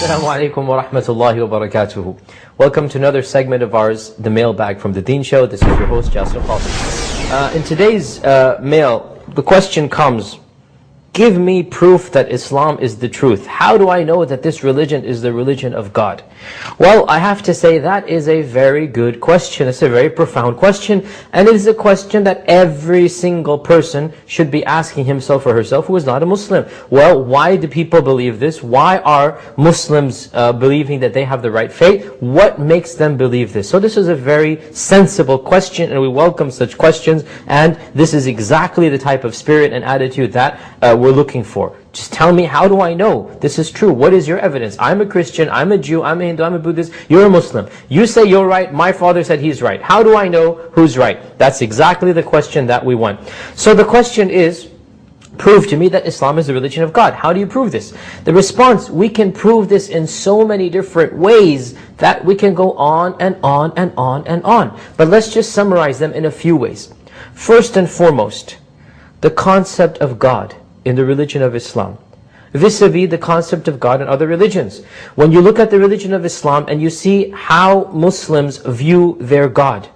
Assalamu alaikum wa rahmatullahi wa barakatuhu. Welcome to another segment of ours, The Mailbag from the Deen Show. This is your host, Jasir Khalid. In today's mail, the question comes, give me proof that Islam is the truth. How do I know that this religion is the religion of God? Well, I have to say that is a very good question. It's a very profound question, and it is a question that every single person should be asking himself or herself who is not a Muslim. Well, why do people believe this? Why are Muslims believing that they have the right faith? What makes them believe this? So this is a very sensible question, and we welcome such questions, and this is exactly the type of spirit and attitude that we're looking for. Just tell me, how do I know this is true? What is your evidence? I'm a Christian, I'm a Jew, I'm a Hindu, I'm a Buddhist, you're a Muslim. You say you're right, my father said he's right. How do I know who's right? That's exactly the question that we want. So the question is, prove to me that Islam is the religion of God. How do you prove this? The response, we can prove this in so many different ways that we can go on and on and on and on. But let's just summarize them in a few ways. First and foremost, the concept of God in the religion of Islam, vis-a-vis the concept of God in other religions. When you look at the religion of Islam and you see how Muslims view their God,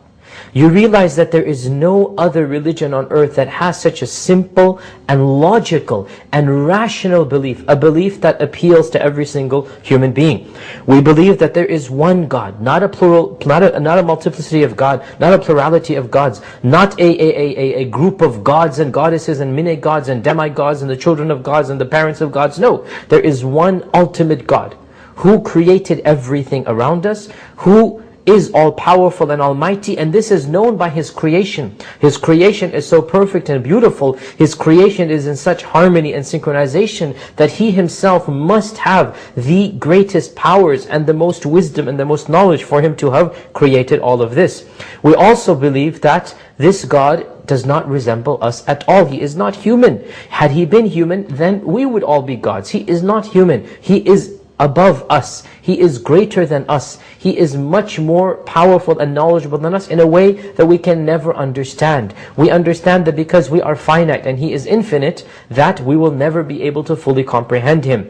you realize that there is no other religion on earth that has such a simple and logical and rational belief, a belief that appeals to every single human being. We believe that there is one God, not a plural, not a multiplicity of God, not a plurality of gods, not a group of gods and goddesses and mini-gods and demigods and the children of gods and the parents of gods. No, there is one ultimate God who created everything around us, who is all-powerful and almighty, and this is known by His creation. His creation is so perfect and beautiful, His creation is in such harmony and synchronization that He Himself must have the greatest powers and the most wisdom and the most knowledge for Him to have created all of this. We also believe that this God does not resemble us at all. He is not human. Had He been human, then we would all be gods. He is not human. He is above us. He is greater than us. He is much more powerful and knowledgeable than us in a way that we can never understand. We understand that because we are finite and He is infinite, that we will never be able to fully comprehend Him.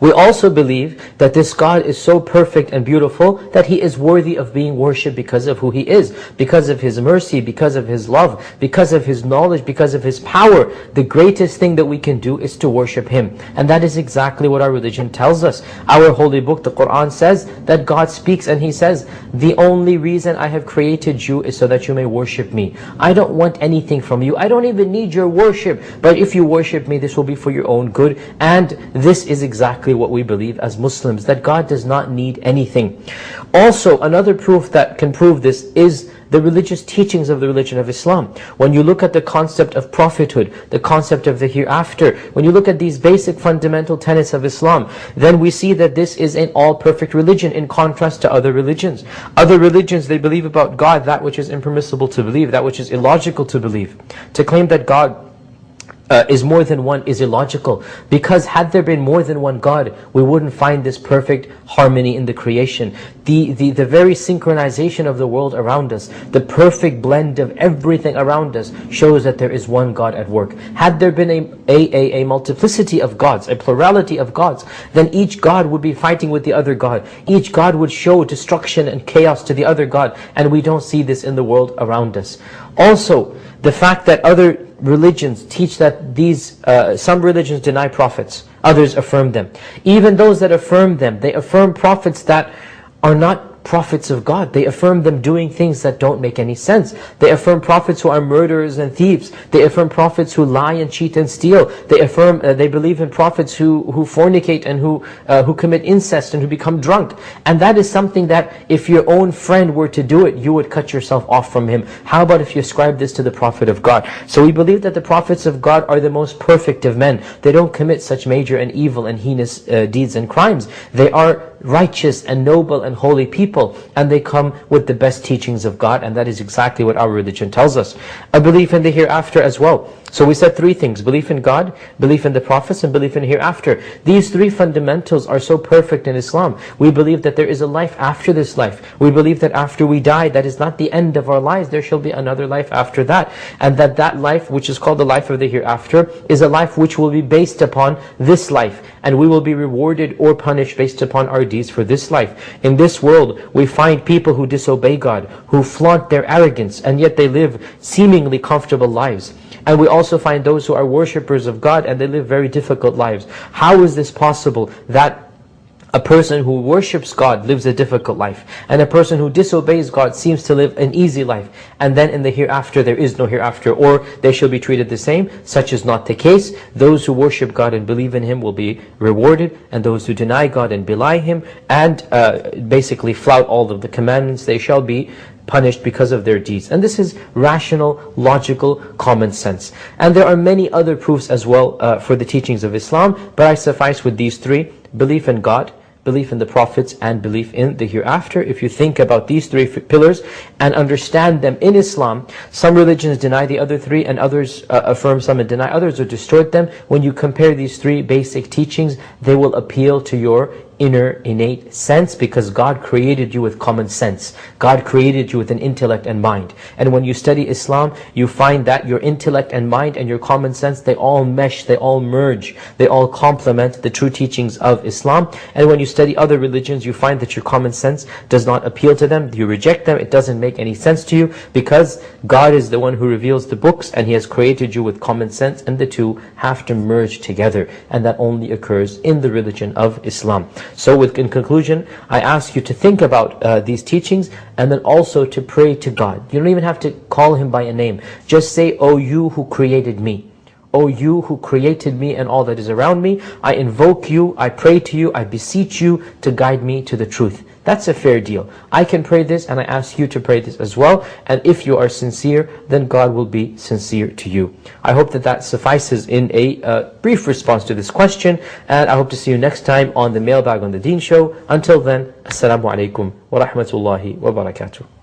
We also believe that this God is so perfect and beautiful that He is worthy of being worshipped because of who He is, because of His mercy, because of His love, because of His knowledge, because of His power. The greatest thing that we can do is to worship Him. And that is exactly what our religion tells us. Our holy book, the Quran, says that God speaks and He says, the only reason I have created you is so that you may worship me. I don't want anything from you. I don't even need your worship. But if you worship me, this will be for your own good. And this is exactly what we believe as Muslims, that God does not need anything. Also, another proof that can prove this is the religious teachings of the religion of Islam. When you look at the concept of prophethood, the concept of the hereafter, when you look at these basic fundamental tenets of Islam, then we see that this is an all-perfect religion in contrast to other religions. Other religions, they believe about God that which is impermissible to believe, that which is illogical to believe. To claim that God is more than one is illogical, because had there been more than one God, we wouldn't find this perfect harmony in the creation. The very synchronization of the world around us, the perfect blend of everything around us shows that there is one God at work. Had there been a multiplicity of gods, a plurality of gods, then each God would be fighting with the other God. Each God would show destruction and chaos to the other God, and we don't see this in the world around us. Also, the fact that other religions teach that some religions deny prophets, others affirm them. Even those that affirm them, they affirm prophets that are not prophets of God. They affirm them doing things that don't make any sense. They affirm prophets who are murderers and thieves. They affirm prophets who lie and cheat and steal. They believe in prophets who fornicate and who commit incest and who become drunk. And that is something that if your own friend were to do it, you would cut yourself off from him. How about if you ascribe this to the Prophet of God? So we believe that the prophets of God are the most perfect of men. They don't commit such major and evil and heinous deeds and crimes. They are righteous and noble and holy people, and they come with the best teachings of God, and that is exactly what our religion tells us. A belief in the hereafter as well. So we said three things: belief in God, belief in the prophets, and belief in hereafter. These three fundamentals are so perfect in Islam. We believe that there is a life after this life. We believe that after we die, that is not the end of our lives. There shall be another life after that. And that life, which is called the life of the hereafter, is a life which will be based upon this life. And we will be rewarded or punished based upon our deeds for this life. In this world, we find people who disobey God, who flaunt their arrogance, and yet they live seemingly comfortable lives. And we also find those who are worshippers of God and they live very difficult lives. How is this possible that a person who worships God lives a difficult life, and a person who disobeys God seems to live an easy life, and then in the hereafter there is no hereafter, or they shall be treated the same? Such is not the case. Those who worship God and believe in Him will be rewarded, and those who deny God and belie Him and basically flout all of the commandments, they shall be punished because of their deeds. And this is rational, logical, common sense. And there are many other proofs as well for the teachings of Islam, but I suffice with these three: belief in God, belief in the prophets, and belief in the hereafter. If you think about these three pillars and understand them in Islam, some religions deny the other three, and others affirm some and deny others or distort them. When you compare these three basic teachings, they will appeal to your inner innate sense, because God created you with common sense. God created you with an intellect and mind. And when you study Islam, you find that your intellect and mind and your common sense, they all mesh, they all merge, they all complement the true teachings of Islam. And when you study other religions, you find that your common sense does not appeal to them. You reject them. It doesn't make any sense to you, because God is the one who reveals the books, and He has created you with common sense, and the two have to merge together. And that only occurs in the religion of Islam. So in conclusion, I ask you to think about these teachings, and then also to pray to God. You don't even have to call Him by a name. Just say, "O you who created me. O you who created me and all that is around me, I invoke you, I pray to you, I beseech you to guide me to the truth." That's a fair deal. I can pray this, and I ask you to pray this as well. And if you are sincere, then God will be sincere to you. I hope that suffices in a brief response to this question. And I hope to see you next time on the Mailbag on the Deen Show. Until then, Assalamu alaikum wa rahmatullahi wa barakatuh.